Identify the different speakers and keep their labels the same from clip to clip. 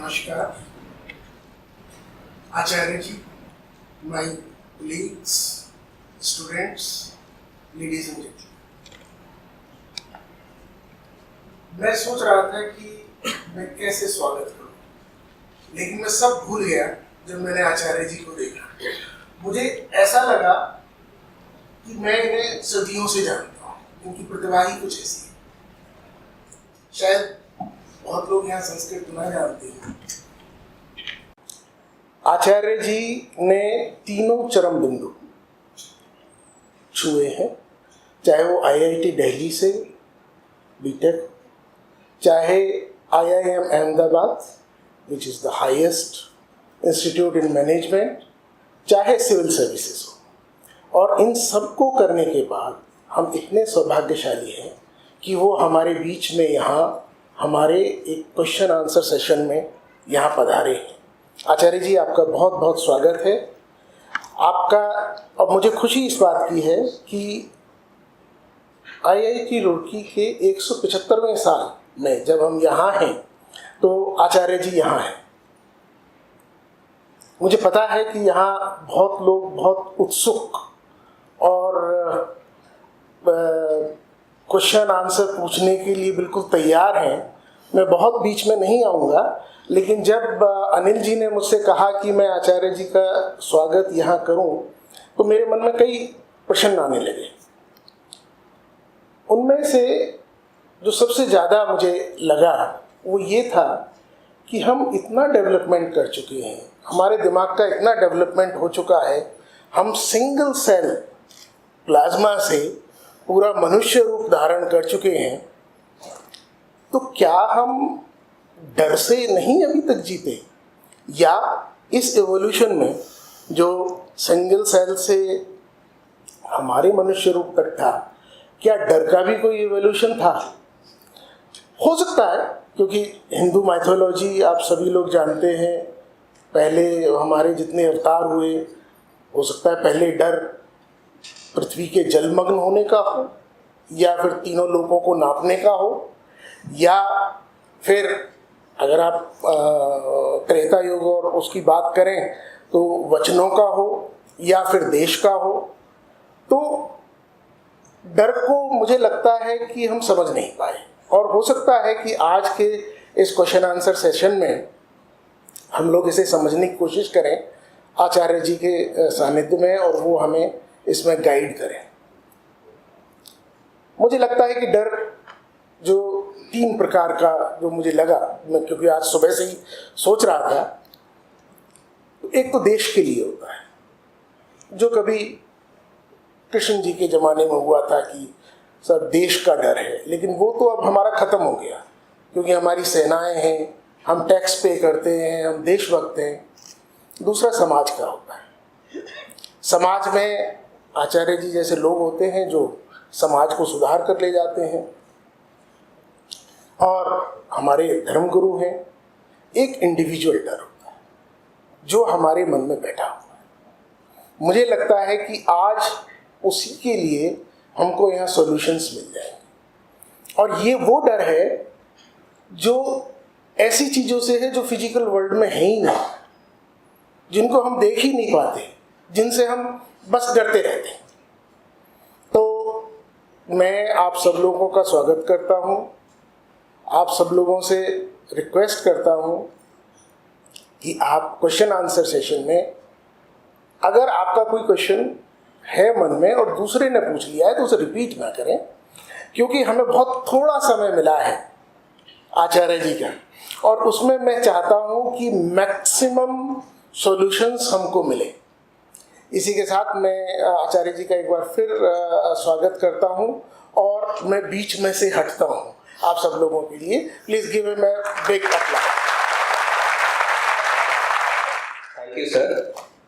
Speaker 1: Namaskar, Acharya ji, my colleagues, students, ladies and gentlemen. मैं सोच रहा था कि मैं कैसे स्वागत करूं, लेकिन मैं सब भूल गया जब मैंने आचार्य जी को देखा। मुझे ऐसा लगा कि मैं इन्हें सदियों से जानता हूँ, इनकी प्रतिभा ही कुछ ऐसी है। शायद बहुत लोग यहाँ संस्कृत ना जानते हैं। आचार्य जी ने तीनों चरम बिंदु छुए हैं, चाहे वो IIT दिल्ली से बीटेक, चाहे IIM Ahmedabad which is the highest institute in management, चाहे सिविल सर्विसेज हो। और इन सबको करने के बाद हम इतने सौभाग्यशाली हैं कि वो हमारे बीच में यहाँ हमारे एक क्वेश्चन आंसर सेशन में यहाँ पधारे हैं। आचार्य जी, आपका बहुत बहुत स्वागत है। आपका, और मुझे खुशी इस बात की है कि IIT रुड़की के 175वें साल में जब हम यहाँ हैं तो आचार्य जी यहाँ हैं। मुझे पता है कि यहाँ बहुत लोग बहुत उत्सुक और क्वेश्चन आंसर पूछने के लिए बिल्कुल तैयार हैं। मैं बहुत बीच में नहीं आऊँगा, लेकिन जब अनिल जी ने मुझसे कहा कि मैं आचार्य जी का स्वागत यहाँ करूँ तो मेरे मन में कई प्रश्न आने लगे। उनमें से जो सबसे ज़्यादा मुझे लगा वो ये था कि हम इतना डेवलपमेंट कर चुके हैं, हमारे दिमाग का इतना डेवलपमेंट हो चुका है, हम सिंगल सेल प्लाज्मा से पूरा मनुष्य रूप धारण कर चुके हैं, तो क्या हम डर से नहीं अभी तक जीते? या इस एवोल्यूशन में जो सिंगल सेल से हमारे मनुष्य रूप तक था, क्या डर का भी कोई एवोल्यूशन था? हो सकता है, क्योंकि हिंदू माइथोलॉजी आप सभी लोग जानते हैं। पहले हमारे जितने अवतार हुए, हो सकता है पहले डर पृथ्वी के जलमग्न होने का हो, या फिर तीनों लोगों को नापने का हो, या फिर अगर आप त्रेता युग और उसकी बात करें तो वचनों का हो, या फिर देश का हो। तो डर को मुझे लगता है कि हम समझ नहीं पाए, और हो सकता है कि आज के इस क्वेश्चन आंसर सेशन में हम लोग इसे समझने की कोशिश करें आचार्य जी के सानिध्य में, और वो हमें इसमें गाइड करें। मुझे लगता है कि डर जो 3 प्रकार का जो मुझे लगा, मैं क्योंकि आज सुबह से ही सोच रहा था, तो एक तो देश के लिए होता है, जो कभी कृष्ण जी के ज़माने में हुआ था कि सब देश का डर है, लेकिन वो तो अब हमारा ख़त्म हो गया, क्योंकि हमारी सेनाएं हैं, हम टैक्स पे करते हैं, हम देशभक्त हैं। दूसरा समाज का होता है। समाज में आचार्य जी जैसे लोग होते हैं जो समाज को सुधार कर ले जाते हैं, और हमारे धर्मगुरु हैं। एक इंडिविजुअल डर होता है जो हमारे मन में बैठा हुआ है। मुझे लगता है कि आज उसी के लिए हमको यहाँ सॉल्यूशंस मिल जाएंगे, और ये वो डर है जो ऐसी चीज़ों से है जो फिजिकल वर्ल्ड में है ही नहीं, जिनको हम देख ही नहीं पाते, जिनसे हम बस डरते रहते हैं। तो मैं आप सब लोगों का स्वागत करता हूँ। आप सब लोगों से रिक्वेस्ट करता हूँ कि आप क्वेश्चन आंसर सेशन में, अगर आपका कोई क्वेश्चन है मन में और दूसरे ने पूछ लिया है तो उसे रिपीट ना करें, क्योंकि हमें बहुत थोड़ा समय मिला है आचार्य जी का, और उसमें मैं चाहता हूँ कि मैक्सिमम सॉल्यूशंस हमको मिले। इसी के साथ मैं आचार्य जी का एक बार फिर स्वागत करता हूँ, और मैं बीच में से हटता हूँ आप सब लोगों के लिए। Please give him a big applause.
Speaker 2: Thank you, sir.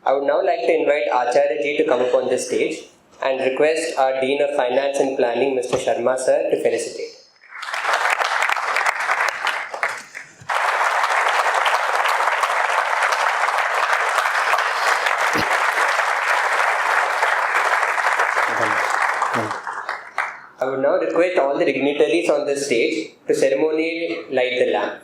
Speaker 2: I would now like to invite Acharya ji to come up on the stage and request our Dean of Finance and Planning, Mr. Sharma sir, to felicitate. I would now request all the dignitaries. dignitaries on the stage to ceremonially light the lamp.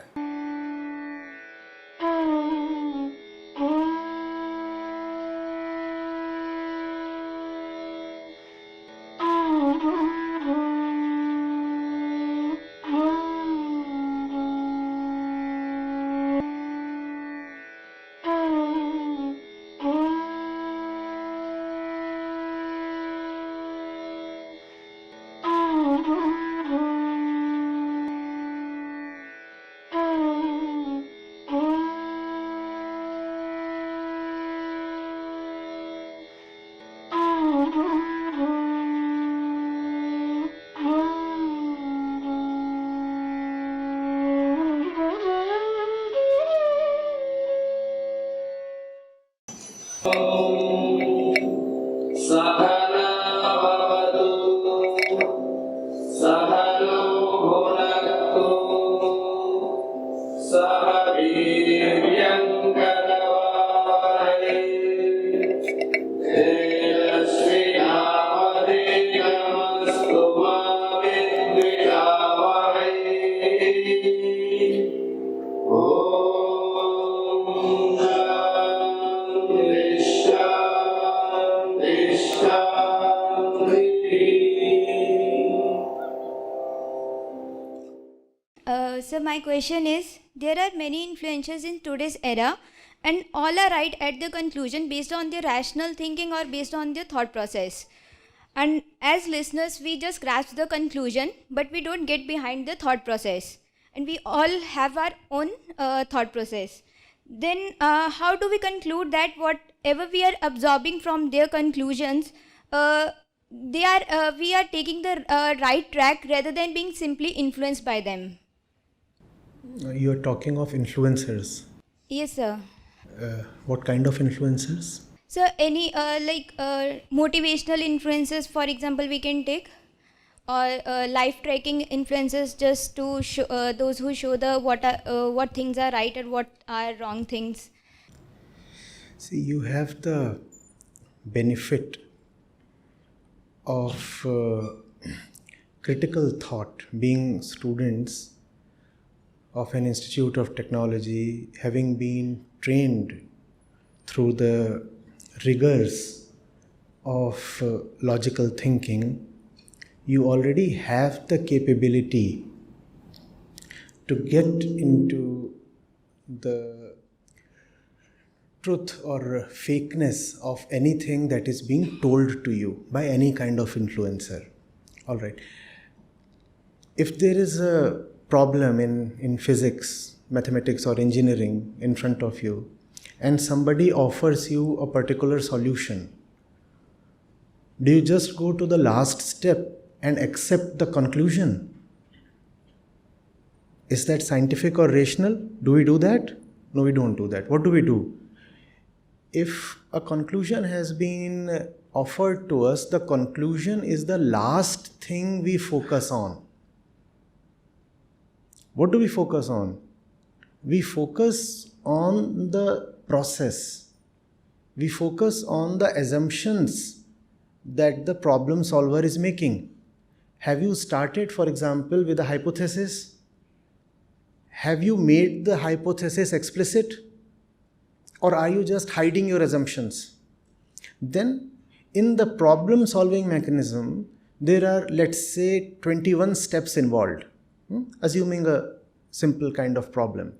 Speaker 3: So my question is, there are many influencers in today's era and all are right at the conclusion based on their rational thinking or based on their thought process. And as listeners, we just grasp the conclusion, but we don't get behind the thought process. And we all have our own thought process. Then how do we conclude that whatever we are absorbing from their conclusions, we are taking the right track rather than being simply influenced by them?
Speaker 4: You're talking of influencers.
Speaker 3: Yes, sir.
Speaker 4: What kind of influencers?
Speaker 3: So any motivational influences, for example, we can take, or life tracking influences, just to show those who show the what things are right and what are wrong things.
Speaker 4: See, you have the benefit of critical thought, being students of an institute of technology, having been trained through the rigors of logical thinking. You already have the capability to get into the truth or fakeness of anything that is being told to you by any kind of influencer. All right. If there is a problem in physics, mathematics or engineering in front of you, and somebody offers you a particular solution, do you just go to the last step and accept the conclusion? Is that scientific or rational? Do we do that? No, we don't do that. What do we do? If a conclusion has been offered to us, the conclusion is the last thing we focus on. What do we focus on? We focus on the process. We focus on the assumptions that the problem solver is making. Have you started, for example, with a hypothesis? Have you made the hypothesis explicit? Or are you just hiding your assumptions? Then, in the problem solving mechanism, there are, let's say, 21 steps involved. Assuming a simple kind of problem.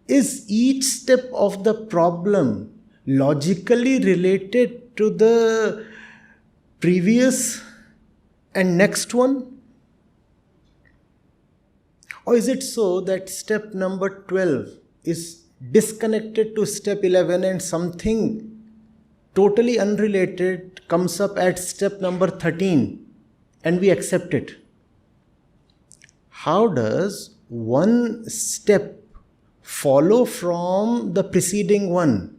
Speaker 4: Is each step of the problem logically related to the previous and next one? Or is it so that step number 12 is disconnected to step 11 and something totally unrelated comes up at step number 13 and we accept it? How does one step follow from the preceding one?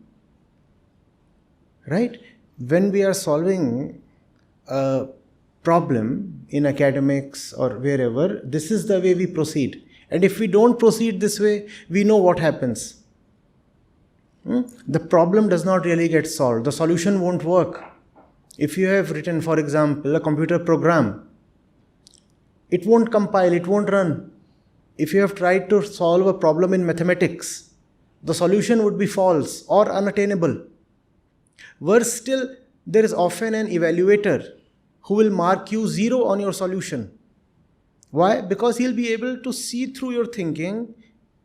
Speaker 4: Right? When we are solving a problem in academics or wherever, this is the way we proceed. And if we don't proceed this way, we know what happens. The problem does not really get solved. The solution won't work. If you have written, for example, a computer program, it won't compile, it won't run. If you have tried to solve a problem in mathematics, the solution would be false or unattainable. Worse still, there is often an evaluator who will mark you 0 on your solution. Why? Because he'll be able to see through your thinking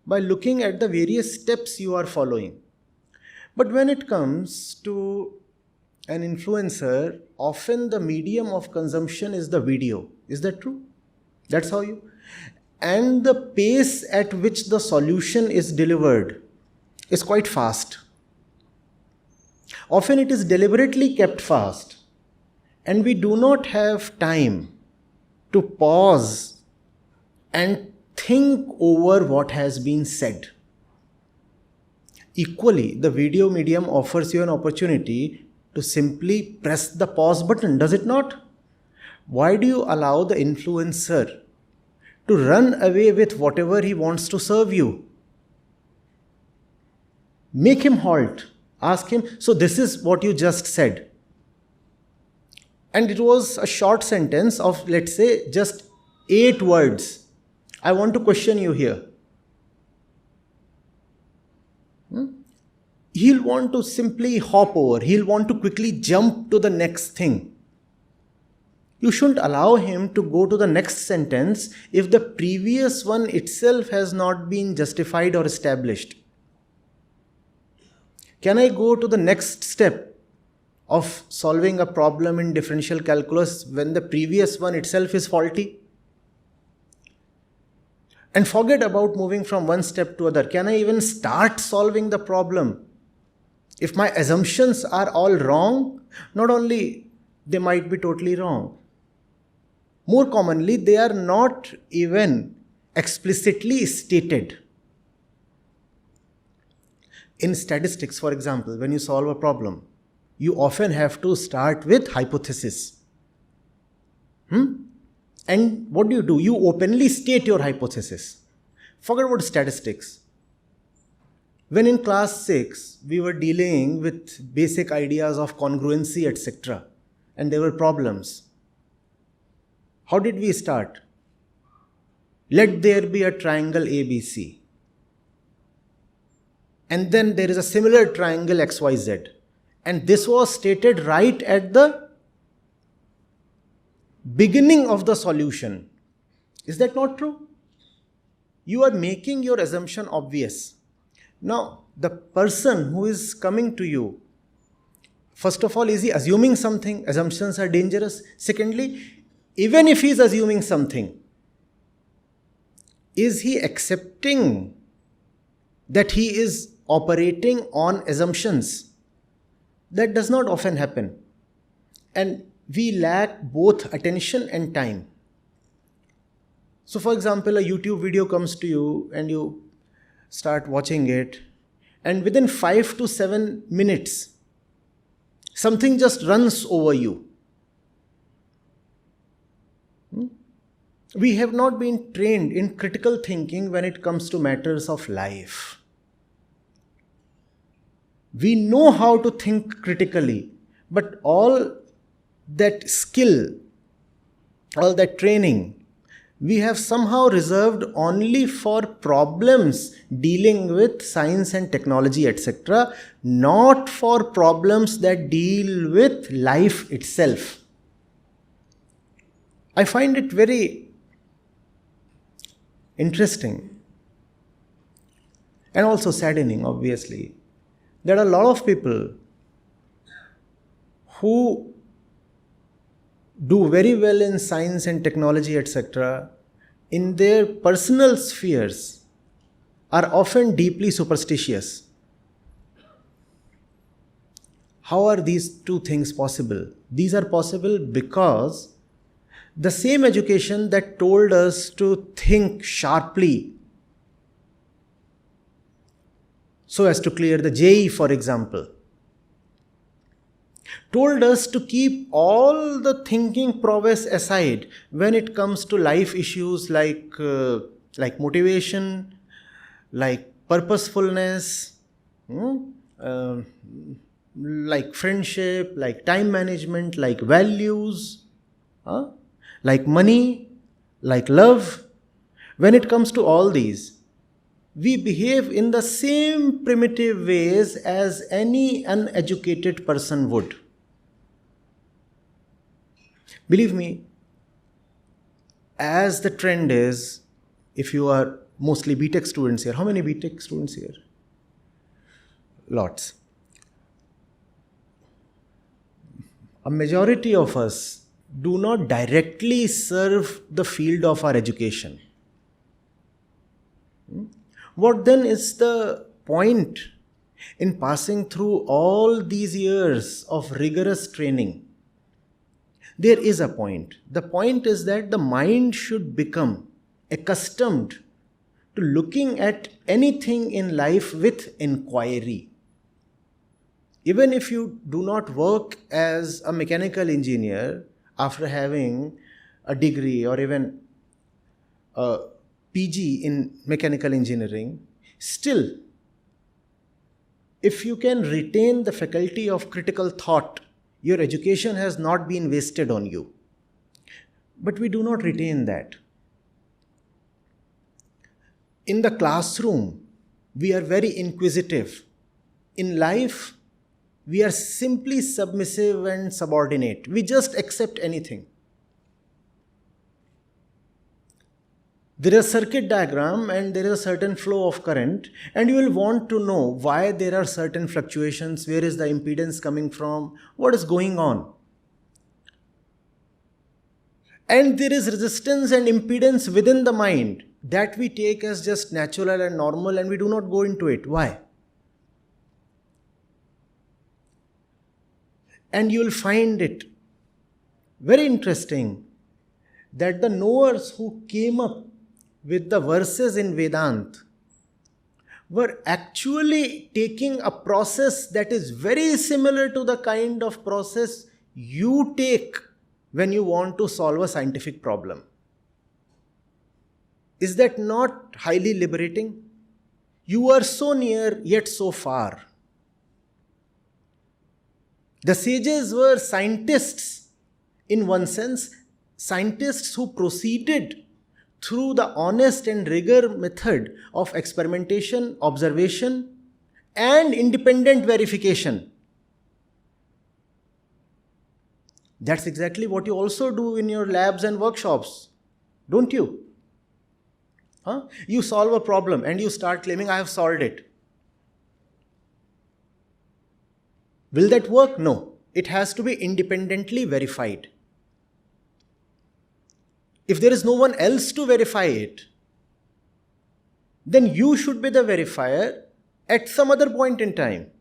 Speaker 4: by looking at the various steps you are following. But when it comes to an influencer, often the medium of consumption is the video. Is that true? That's how you... And the pace at which the solution is delivered is quite fast. Often it is deliberately kept fast. And we do not have time to pause and think over what has been said. Equally, the video medium offers you an opportunity to simply press the pause button, does it not? Why do you allow the influencer to run away with whatever he wants to serve you. Make him halt. Ask him, so this is what you just said. And it was a short sentence of, let's say, just 8 words. I want to question you here. He'll want to simply hop over. He'll want to quickly jump to the next thing. You shouldn't allow him to go to the next sentence if the previous one itself has not been justified or established. Can I go to the next step of solving a problem in differential calculus when the previous one itself is faulty? And forget about moving from one step to other. Can I even start solving the problem? If my assumptions are all wrong, not only they might be totally wrong, more commonly they are not even explicitly stated. In statistics, for example, when you solve a problem, you often have to start with hypothesis. And what do? You openly state your hypothesis. Forget about statistics. When in class 6, we were dealing with basic ideas of congruency, etc. And there were problems. How did we start? Let there be a triangle ABC. And then there is a similar triangle XYZ. And this was stated right at the beginning of the solution. Is that not true? You are making your assumption obvious. Now, the person who is coming to you, first of all, is he assuming something? Assumptions are dangerous. Secondly, even if he is assuming something, is he accepting that he is operating on assumptions? That does not often happen. And we lack both attention and time. So for example, a YouTube video comes to you and you start watching it, and within 5 to 7 minutes, something just runs over you. We have not been trained in critical thinking when it comes to matters of life. We know how to think critically, but all that skill, all that training, we have somehow reserved only for problems dealing with science and technology, etc., not for problems that deal with life itself. I find it very interesting and also saddening, obviously. There are a lot of people who do very well in science and technology, etc., in their personal spheres are often deeply superstitious. How are these two things possible? These are possible because the same education that told us to think sharply so as to clear the JEE, for example, told us to keep all the thinking prowess aside when it comes to life issues like motivation, like purposefulness, like friendship, like time management, like values, like money, like love. When it comes to all these, we behave in the same primitive ways as any uneducated person would. Believe me, as the trend is, if you are mostly BTech students here, how many BTech students here? Lots. A majority of us do not directly serve the field of our education. What then is the point in passing through all these years of rigorous training? There is a point. The point is that the mind should become accustomed to looking at anything in life with inquiry. Even if you do not work as a mechanical engineer after having a degree or even PG in mechanical engineering, still, if you can retain the faculty of critical thought, your education has not been wasted on you. But we do not retain that. In the classroom, we are very inquisitive. In life, we are simply submissive and subordinate. We just accept anything. There is a circuit diagram and there is a certain flow of current, and you will want to know why there are certain fluctuations, where is the impedance coming from, what is going on. And there is resistance and impedance within the mind that we take as just natural and normal, and we do not go into it. Why? And you will find it very interesting that the knowers who came up with the verses in Vedanta were actually taking a process that is very similar to the kind of process you take when you want to solve a scientific problem. Is that not highly liberating? You are so near yet so far. The sages were scientists in one sense, scientists who proceeded through the honest and rigor method of experimentation, observation, and independent verification. That's exactly what you also do in your labs and workshops, don't you? You solve a problem and you start claiming, I have solved it. Will that work? No. It has to be independently verified. If there is no one else to verify it, then you should be the verifier at some other point in time.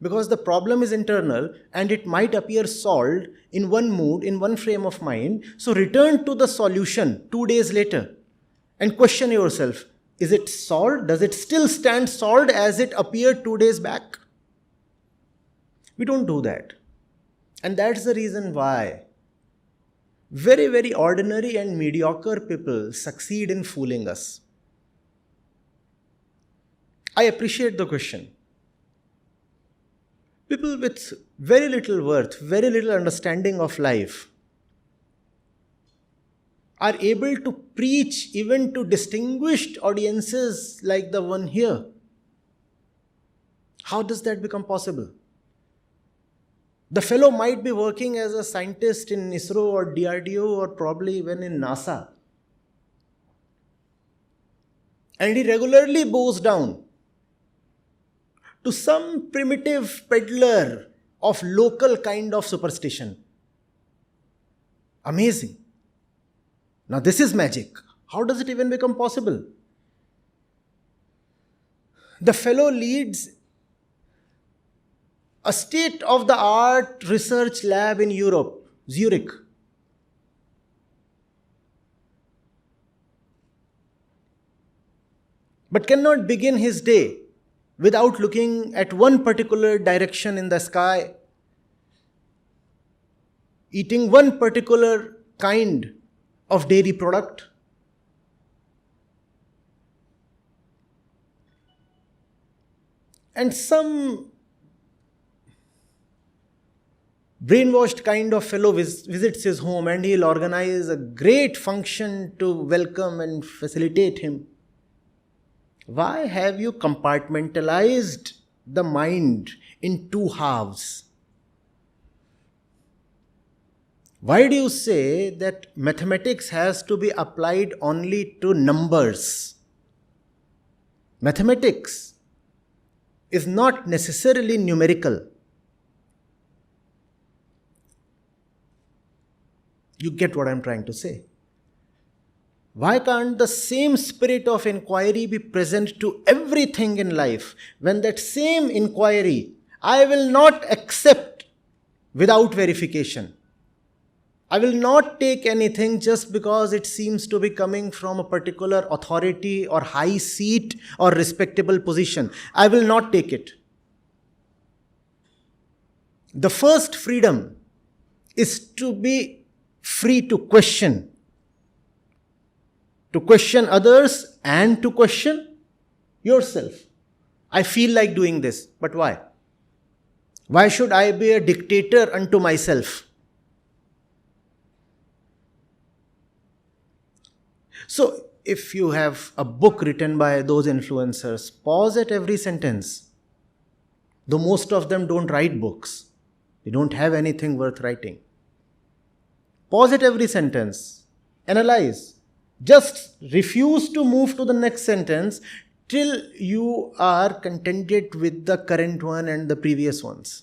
Speaker 4: Because the problem is internal and it might appear solved in one mood, in one frame of mind. So return to the solution 2 days later and question yourself, is it solved? Does it still stand solved as it appeared 2 days back? We don't do that. And that's the reason why very, very ordinary and mediocre people succeed in fooling us. I appreciate the question. People with very little worth, very little understanding of life are able to preach even to distinguished audiences like the one here. How does that become possible? The fellow might be working as a scientist in ISRO or DRDO or probably even in NASA. And he regularly bows down to some primitive peddler of local kind of superstition. Amazing. Now this is magic. How does it even become possible? The fellow leads a state-of-the-art research lab in Europe, Zurich. But cannot begin his day without looking at one particular direction in the sky, eating one particular kind of dairy product. And some brainwashed kind of fellow visits his home and he'll organize a great function to welcome and facilitate him. Why have you compartmentalized the mind in two halves? Why do you say that mathematics has to be applied only to numbers? Mathematics is not necessarily numerical. You get what I'm trying to say. Why can't the same spirit of inquiry be present to everything in life? When that same inquiry, I will not accept without verification. I will not take anything just because it seems to be coming from a particular authority or high seat or respectable position. I will not take it. The first freedom is to be free to question. to question others and to question yourself. I feel like doing this, but why? Why should I be a dictator unto myself? So, if you have a book written by those influencers, pause at every sentence. Though most of them don't write books, they don't have anything worth writing. Pause at every sentence, analyze. Just refuse to move to the next sentence till you are contented with the current one and the previous ones.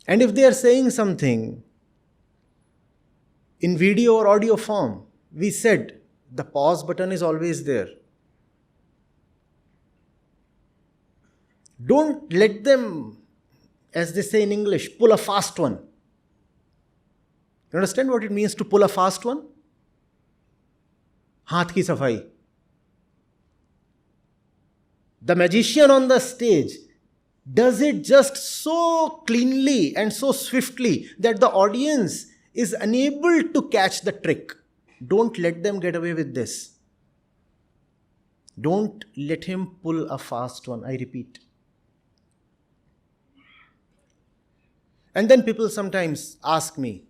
Speaker 4: And if they are saying something in video or audio form, we said the pause button is always there. Don't let them, as they say in English, pull a fast one. You understand what it means to pull a fast one? Haath ki safai. The magician on the stage does it just so cleanly and so swiftly that the audience is unable to catch the trick. Don't let them get away with this. Don't let him pull a fast one, I repeat. And then people sometimes ask me,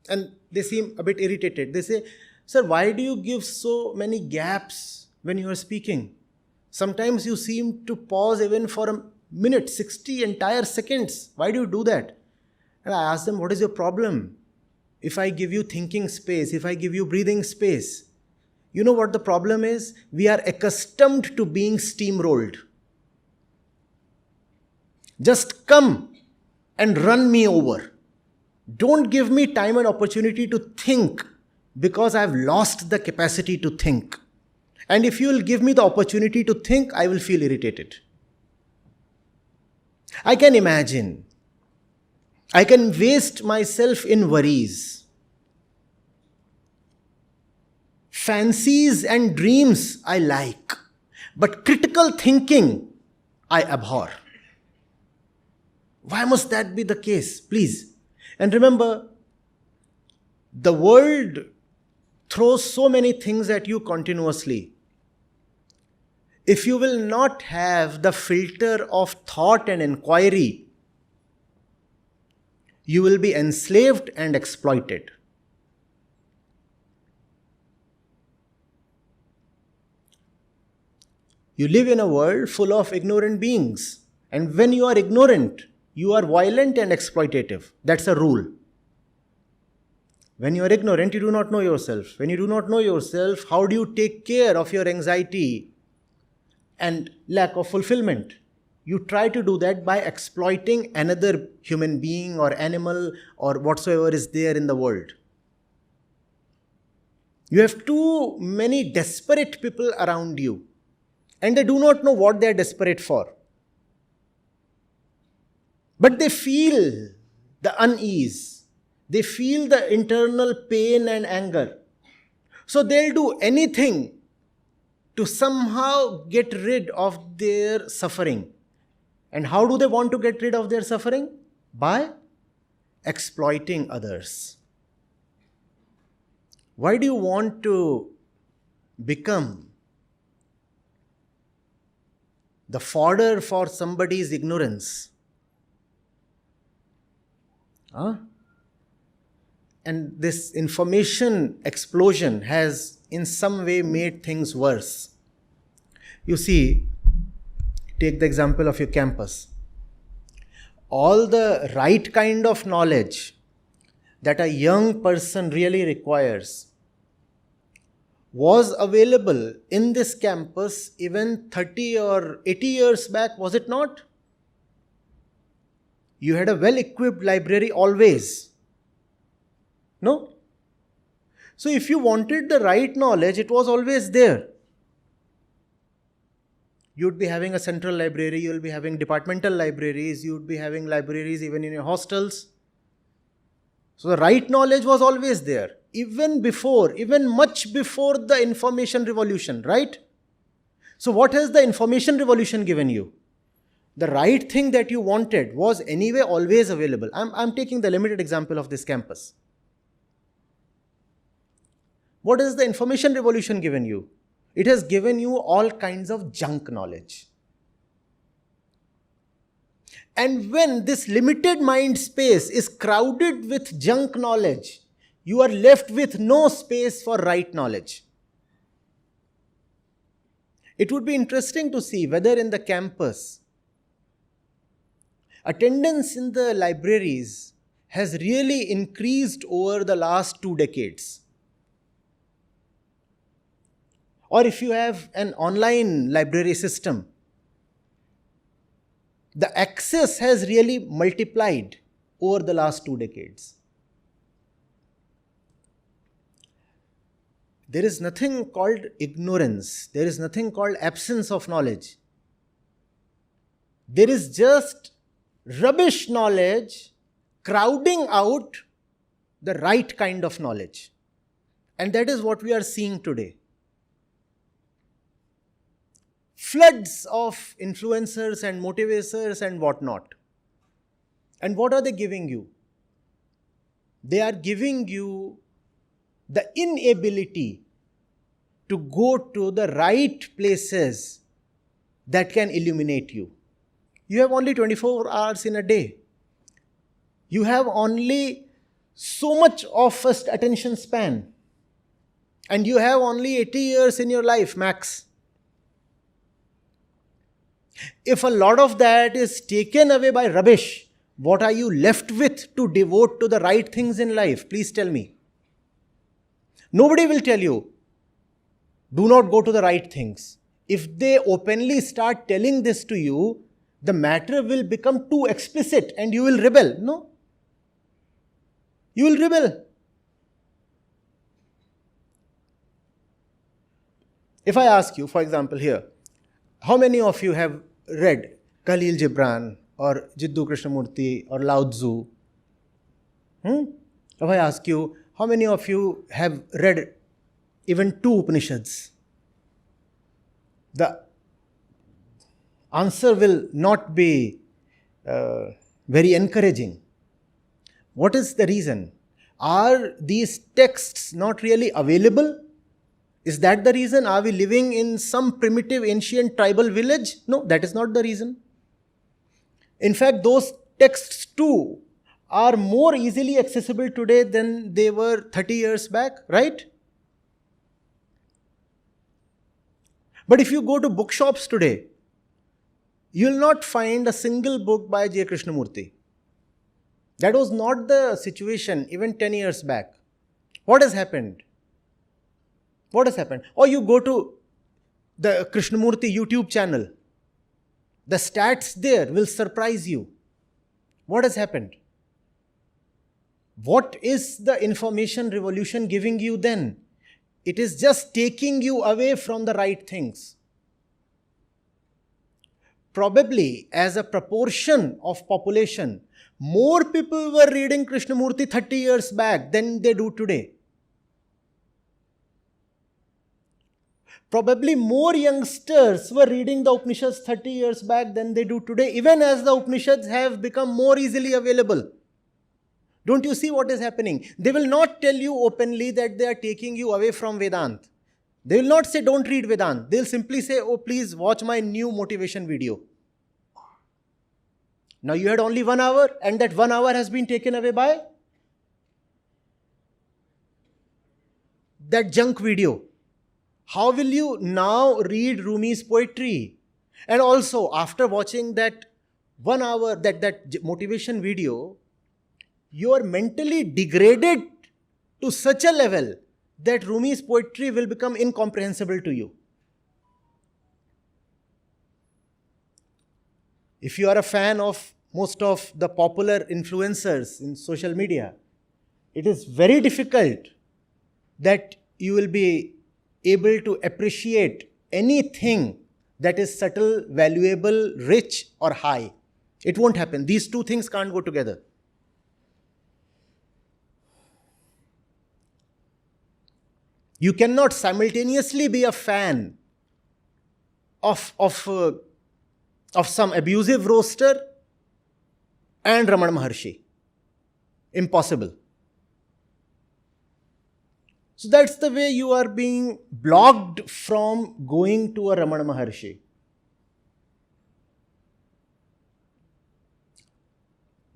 Speaker 4: and they seem a bit irritated. They say, "Sir, why do you give so many gaps when you are speaking? Sometimes you seem to pause even for a minute, 60 entire seconds. Why do you do that?" And I ask them, what is your problem? If I give you thinking space, if I give you breathing space, you know what the problem is? We are accustomed to being steamrolled. Just come and run me over. Don't give me time and opportunity to think, because I've lost the capacity to think. And if you will give me the opportunity to think, I will feel irritated. I can imagine. I can waste myself in worries. Fancies and dreams I like, but critical thinking I abhor. Why must that be the case? Please. And remember, the world throws so many things at you continuously. If you will not have the filter of thought and inquiry, you will be enslaved and exploited. You live in a world full of ignorant beings. And when you are ignorant, you are violent and exploitative. That's a rule. When you are ignorant, you do not know yourself. When you do not know yourself, how do you take care of your anxiety and lack of fulfillment? You try to do that by exploiting another human being or animal or whatsoever is there in the world. You have too many desperate people around you, and they do not know what they are desperate for. But they feel the unease. They feel the internal pain and anger. So they'll do anything to somehow get rid of their suffering. And how do they want to get rid of their suffering? By exploiting others. Why do you want to become the fodder for somebody's ignorance? And this information explosion has in some way made things worse. You see, take the example of your campus. All the right kind of knowledge that a young person really requires was available in this campus even 30 or 80 years back, was it not? You had a well-equipped library always. No? So if you wanted the right knowledge, it was always there. You would be having a central library, you will be having departmental libraries, you would be having libraries even in your hostels. So the right knowledge was always there, even much before the information revolution, right? So what has the information revolution given you? The right thing that you wanted was anyway always available. I'm taking the limited example of this campus. What has the information revolution given you? It has given you all kinds of junk knowledge. And when this limited mind space is crowded with junk knowledge, you are left with no space for right knowledge. It would be interesting to see whether in the campus, attendance in the libraries has really increased over the last 2 decades. Or if you have an online library system, the access has really multiplied over the last 2 decades. There is nothing called ignorance. There is nothing called absence of knowledge. There is just rubbish knowledge crowding out the right kind of knowledge. And that is what we are seeing today. Floods of influencers and motivators and whatnot. And what are they giving you? They are giving you the inability to go to the right places that can illuminate you. You have only 24 hours in a day. You have only so much of first attention span. And you have only 80 years in your life, max. If a lot of that is taken away by rubbish, what are you left with to devote to the right things in life? Please tell me. Nobody will tell you, do not go to the right things. If they openly start telling this to you, the matter will become too explicit and you will rebel. No. You will rebel. If I ask you, for example, here, how many of you have read Khalil Gibran or Jiddu Krishnamurti or Lao Tzu? If I ask you, how many of you have read even 2 Upanishads? The answer will not be very encouraging. What is the reason? Are these texts not really available? Is that the reason? Are we living in some primitive ancient tribal village? No, that is not the reason. In fact, those texts too are more easily accessible today than they were 30 years back, right? But if you go to bookshops today, you will not find a single book by J. Krishnamurti. That was not the situation even 10 years back. What has happened? What has happened? Or you go to the Krishnamurti YouTube channel. The stats there will surprise you. What has happened? What is the information revolution giving you then? It is just taking you away from the right things. Probably as a proportion of population, more people were reading Krishnamurti 30 years back than they do today. Probably more youngsters were reading the Upanishads 30 years back than they do today, even as the Upanishads have become more easily available. Don't you see what is happening? They will not tell you openly that they are taking you away from Vedanta. They will not say, don't read Vedanta. They will simply say, oh, please watch my new motivation video. Now you had only 1 hour, and that 1 hour has been taken away by that junk video. How will you now read Rumi's poetry? And also, after watching that 1 hour, that motivation video, you are mentally degraded to such a level that Rumi's poetry will become incomprehensible to you. If you are a fan of most of the popular influencers in social media, it is very difficult that you will be able to appreciate anything that is subtle, valuable, rich or high. It won't happen. These 2 things can't go together. You cannot simultaneously be a fan of some abusive roaster and Ramana Maharshi. Impossible. So that's the way you are being blocked from going to a Ramana Maharshi.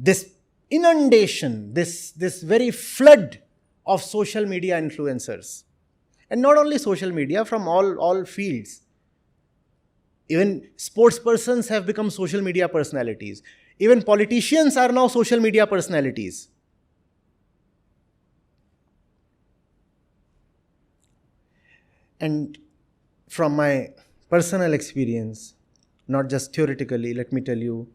Speaker 4: This inundation, this very flood of social media influencers. And not only social media, from all fields. Even sports persons have become social media personalities. Even politicians are now social media personalities. And from my personal experience, not just theoretically, let me tell you,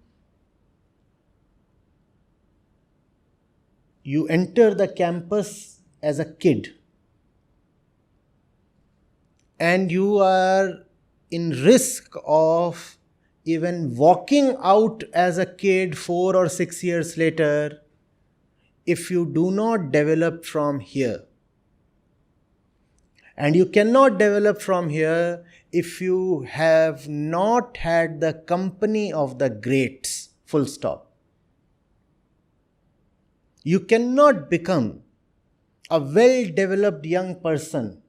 Speaker 4: you enter the campus as a kid and you are in risk of even walking out as a kid 4 or 6 years later if you do not develop from here. And you cannot develop from here if you have not had the company of the greats, full stop. You cannot become a well-developed young person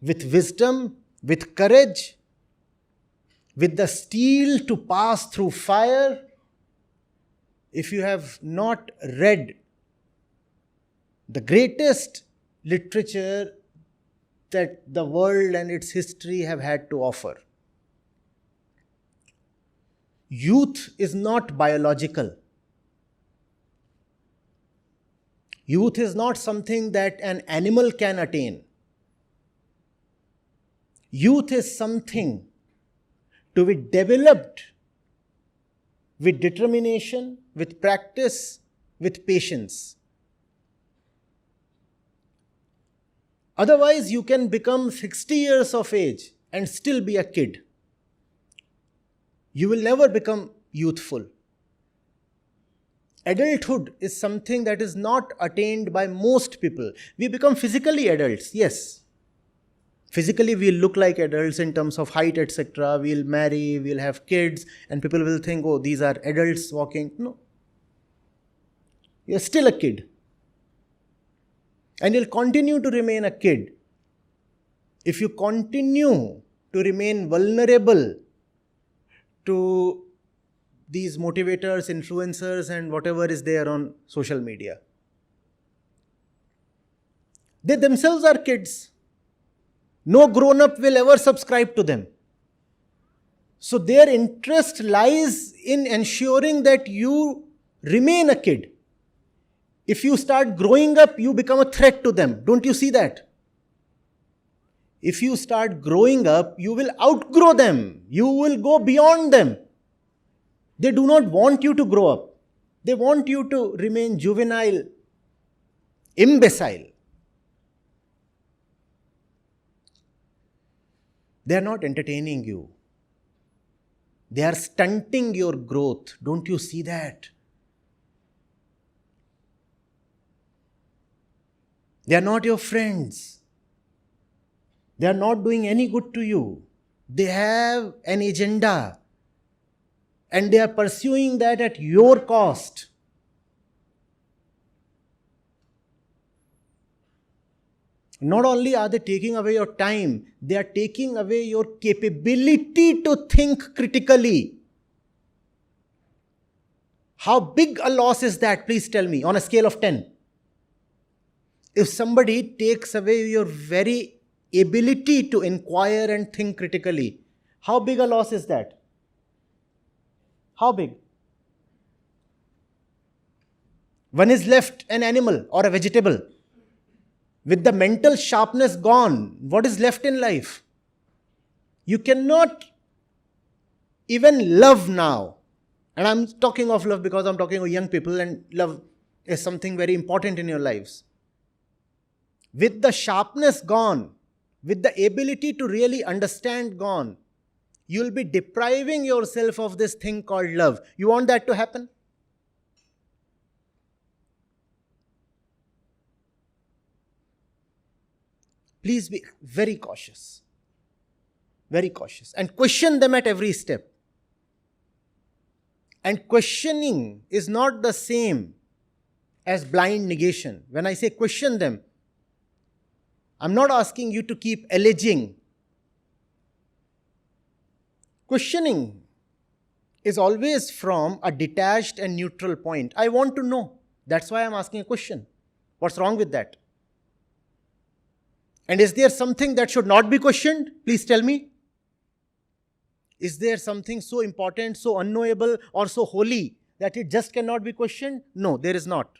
Speaker 4: with wisdom, with courage, with the steel to pass through fire if you have not read the greatest literature that the world and its history have had to offer. Youth is not biological. Youth is not something that an animal can attain. Youth is something to be developed with determination, with practice, with patience. Otherwise, you can become 60 years of age and still be a kid. You will never become youthful. Adulthood is something that is not attained by most people. We become physically adults, yes. Physically, we'll look like adults in terms of height, etc. We'll marry, we'll have kids, and people will think, oh, these are adults walking. No. You're still a kid. And you'll continue to remain a kid if you continue to remain vulnerable to these motivators, influencers, and whatever is there on social media. They themselves are kids. No grown-up will ever subscribe to them. So their interest lies in ensuring that you remain a kid. If you start growing up, you become a threat to them. Don't you see that? If you start growing up, you will outgrow them. You will go beyond them. They do not want you to grow up. They want you to remain juvenile, imbecile. They are not entertaining you. They are stunting your growth. Don't you see that? They are not your friends. They are not doing any good to you. They have an agenda. And they are pursuing that at your cost. Not only are they taking away your time, they are taking away your capability to think critically. How big a loss is that? Please tell me, on a scale of 10. If somebody takes away your very ability to inquire and think critically, how big a loss is that? How big? One is left an animal or a vegetable. With the mental sharpness gone, what is left in life? You cannot even love now. And I'm talking of love because I'm talking of young people, and love is something very important in your lives. With the sharpness gone, with the ability to really understand gone, you'll be depriving yourself of this thing called love. You want that to happen? Please be very cautious. Very cautious. And question them at every step. And questioning is not the same as blind negation. When I say question them, I'm not asking you to keep alleging. Questioning is always from a detached and neutral point. I want to know. That's why I'm asking a question. What's wrong with that? And is there something that should not be questioned? Please tell me. Is there something so important, so unknowable, or so holy that it just cannot be questioned? No, there is not.